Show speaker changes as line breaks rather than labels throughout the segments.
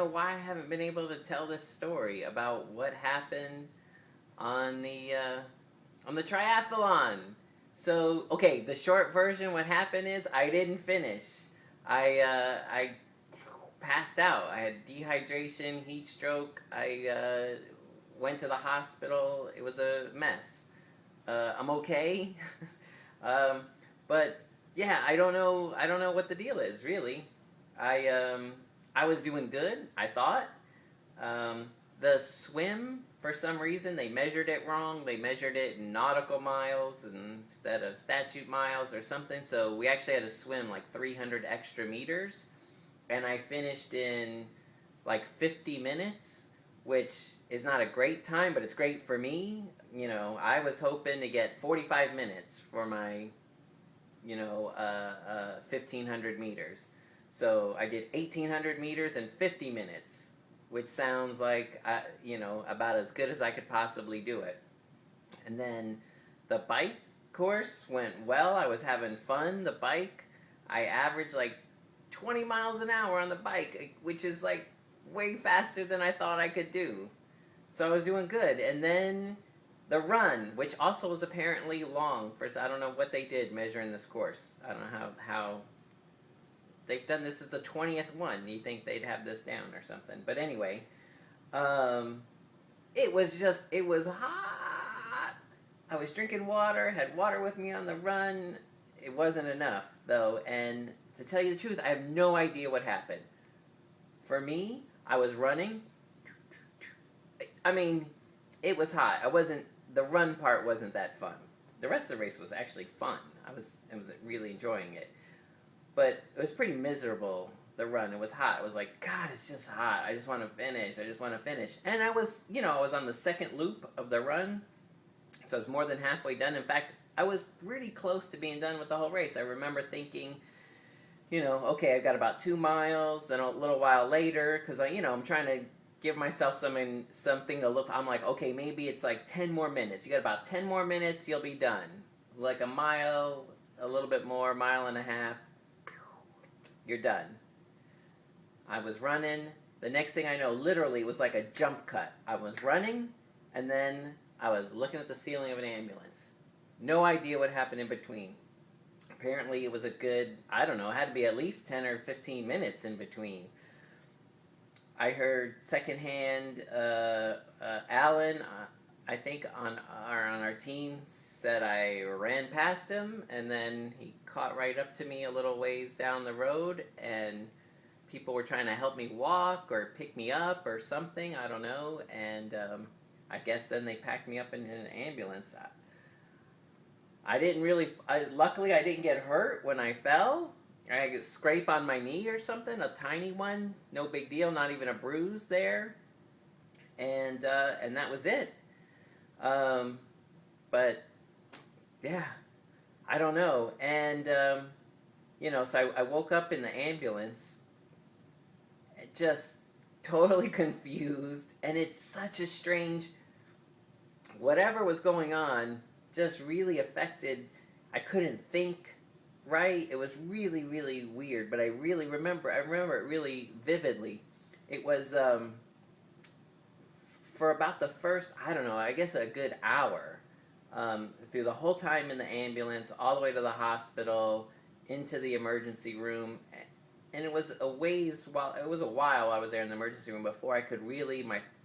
why I haven't been able to tell this story about what happened on the triathlon. So, okay, the short version, what happened is I didn't finish. I passed out. I had dehydration, heat stroke. I went to the hospital. It was a mess. I'm okay, um, but yeah, I don't know. I don't know what the deal is really. I was doing good, I thought. The swim, for some reason, they measured it wrong. They measured it in nautical miles instead of statute miles or something. So we actually had to swim like 300 extra meters. And I finished in like 50 minutes, which is not a great time, but it's great for me. You know, I was hoping to get 45 minutes for my, 1,500 meters. So I did 1,800 meters in 50 minutes, which sounds like, about as good as I could possibly do it. And then the bike course went well. I was having fun. The bike, I averaged like 20 miles an hour on the bike, which is like way faster than I thought I could do. So I was doing good. And then the run, which also was apparently long. First, I don't know what they did measuring this course. I don't know how they've done this as the 20th one. You think they'd have this down or something. But anyway, it was hot. I was drinking water, had water with me on the run. It wasn't enough, though. And to tell you the truth, I have no idea what happened. For me, I was running. I mean, it was hot. The run part wasn't that fun. The rest of the race was actually fun. I was really enjoying it. But it was pretty miserable, the run. It was hot. I was like, God, it's just hot. I just want to finish. And I was on the second loop of the run. So I was more than halfway done. In fact, I was pretty close to being done with the whole race. I remember thinking, okay, I've got about 2 miles. Then a little while later, because I'm trying to give myself something to look. I'm like, okay, maybe it's like 10 more minutes. You got about 10 more minutes, you'll be done. Like a mile, a little bit more, mile and a half. You're done. I was running. The next thing I know, literally, it was like a jump cut. I was running, and then I was looking at the ceiling of an ambulance. No idea what happened in between. Apparently, it was a good, I don't know, it had to be at least 10 or 15 minutes in between. I heard secondhand, Alan, I think on our team, said I ran past him, and then he caught right up to me a little ways down the road, and people were trying to help me walk or pick me up or something, I don't know, and I guess then they packed me up in an ambulance. Luckily I didn't get hurt when I fell. I had a scrape on my knee or something, a tiny one, no big deal, not even a bruise there, and that was it. But yeah, I don't know, and so I woke up in the ambulance, just totally confused, and it's such a strange, whatever was going on just really affected, I couldn't think right. It was really, really weird, but I remember it really vividly. It was, for about the first, I don't know, I guess a good hour, through the whole time in the ambulance, all the way to the hospital, into the emergency room, and it was a while I was there in the emergency room before I could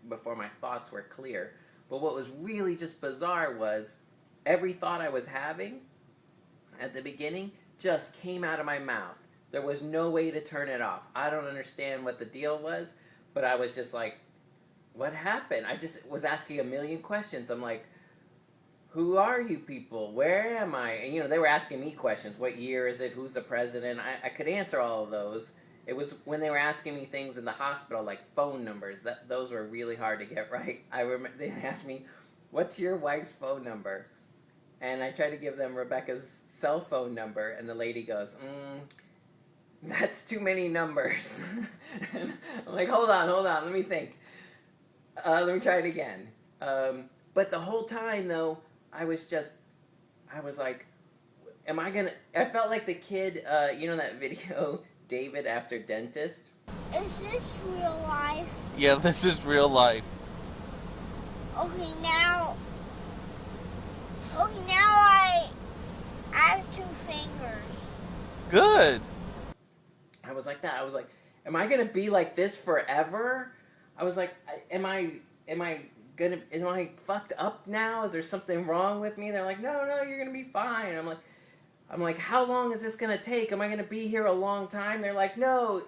before my thoughts were clear. But what was really just bizarre was, every thought I was having at the beginning just came out of my mouth. There was no way to turn it off. I don't understand what the deal was, but I was just like, what happened? I just was asking a million questions. I'm like, who are you people? Where am I? And, they were asking me questions. What year is it? Who's the president? I could answer all of those. It was when they were asking me things in the hospital, like phone numbers. Those were really hard to get right. I remember they asked me, what's your wife's phone number? And I tried to give them Rebecca's cell phone number, and the lady goes, that's too many numbers. And I'm like, hold on, let me think. Let me try it again. But the whole time, though, I was like, I felt like the kid, that video, David After Dentist?
Is this real life?
Yeah, this is real life.
Okay, now. Okay, now I have 2 fingers.
Good.
I was like that. I was like, am I gonna be like this forever? I was like, am I fucked up now? Is there something wrong with me? They're like, no, you're gonna be fine. I'm like, how long is this gonna take? Am I gonna be here a long time? They're like, no,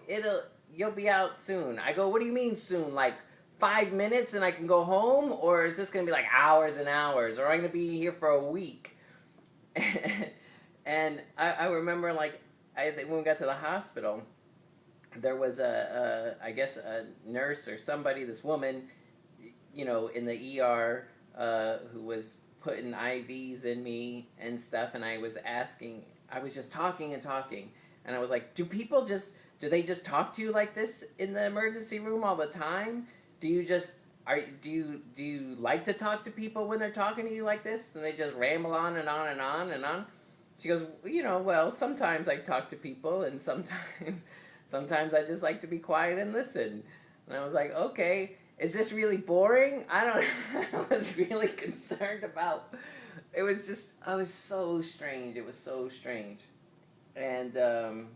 you'll be out soon. I go, what do you mean soon? Like 5 minutes and I can go home, or is this gonna be like hours and hours, or am I gonna be here for a week? And I remember like when we got to the hospital, there was I guess a nurse or somebody, this woman, in the ER, who was putting IVs in me and stuff, and I was just talking and talking, and I was like, do they just talk to you like this in the emergency room all the time? Do you like to talk to people when they're talking to you like this, and they just ramble on and on and on and on? She goes, well, sometimes I talk to people, and sometimes I just like to be quiet and listen. And I was like, okay, is this really boring? I don't. I was really concerned about. It was so strange. It was so strange, and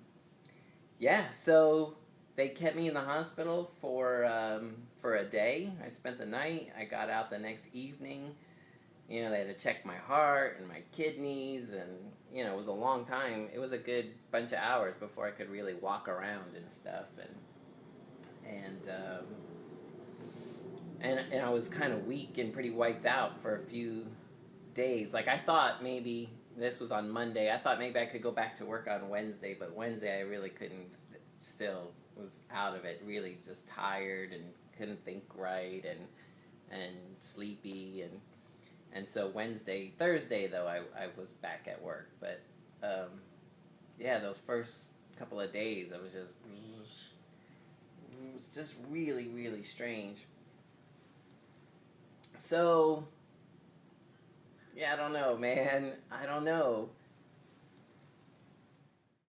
yeah. So they kept me in the hospital for a day. I spent the night. I got out the next evening. They had to check my heart and my kidneys, and it was a long time. It was a good bunch of hours before I could really walk around and stuff, and I was kind of weak and pretty wiped out for a few days. Like, I thought maybe this was on Monday. I thought maybe I could go back to work on Wednesday, but Wednesday I really couldn't. Still was out of it. Really, just tired and couldn't think right, and sleepy, and so Thursday though, I was back at work. But yeah, those first couple of days, it was just really, really strange. So yeah, I don't know, man. I don't know.